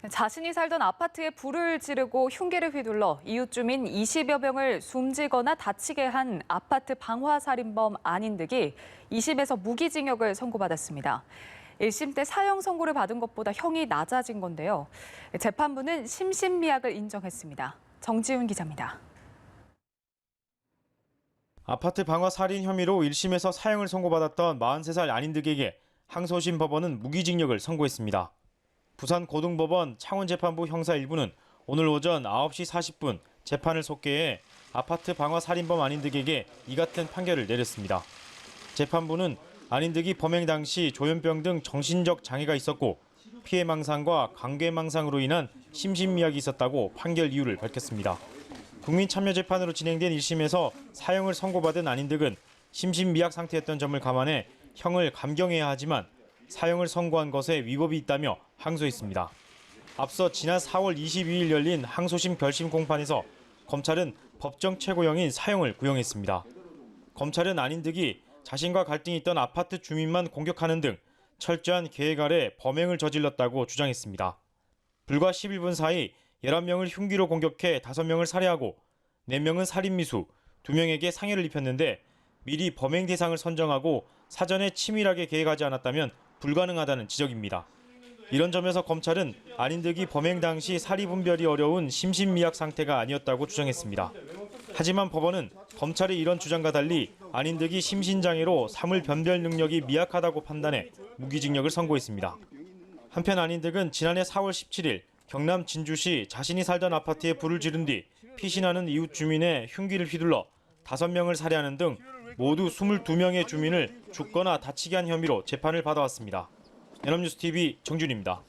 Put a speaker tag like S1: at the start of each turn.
S1: 자신이 살던 아파트에 불을 지르고 흉기를 휘둘러 이웃 주민 20여 명을 숨지거나 다치게 한 아파트 방화살인범 안인득이 2심에서 무기징역을 선고받았습니다. 1심 때 사형 선고를 받은 것보다 형이 낮아진 건데요. 재판부는 심신미약을 인정했습니다. 정지훈 기자입니다.
S2: 아파트 방화 살인 혐의로 1심에서 사형을 선고받았던 43살 안인득에게 항소심 법원은 무기징역을 선고했습니다. 부산 고등법원 창원재판부 형사 1부는 오늘 오전 9시 40분 재판을 속개해 아파트 방화 살인범 안인득에게 이 같은 판결을 내렸습니다. 재판부는 안인득이 범행 당시 조현병 등 정신적 장애가 있었고 피해망상과 관계망상으로 인한 심신미약이 있었다고 판결 이유를 밝혔습니다. 국민참여재판으로 진행된 1심에서 사형을 선고받은 안인득은 심신미약 상태였던 점을 감안해 형을 감경해야 하지만 사형을 선고한 것에 위법이 있다며 항소했습니다. 앞서 지난 4월 22일 열린 항소심 별심 공판에서 검찰은 법정 최고형인 사형을 구형했습니다. 검찰은 안인득이 자신과 갈등이 있던 아파트 주민만 공격하는 등 철저한 계획 아래 범행을 저질렀다고 주장했습니다. 불과 11분 사이 11명을 흉기로 공격해 5명을 살해하고 4명은 살인미수, 2명에게 상해를 입혔는데 미리 범행 대상을 선정하고 사전에 치밀하게 계획하지 않았다면 불가능하다는 지적입니다. 이런 점에서 검찰은 안인득이 범행 당시 사리분별이 어려운 심신미약 상태가 아니었다고 주장했습니다. 하지만 법원은 검찰의 이런 주장과 달리 안인득이 심신장애로 사물 변별 능력이 미약하다고 판단해 무기징역을 선고했습니다. 한편 안인득은 지난해 4월 17일 경남 진주시 자신이 살던 아파트에 불을 지른 뒤 피신하는 이웃 주민의 흉기를 휘둘러 5명을 살해하는 등 모두 22명의 주민을 죽거나 다치게 한 혐의로 재판을 받아왔습니다. 연합뉴스TV 정준입니다.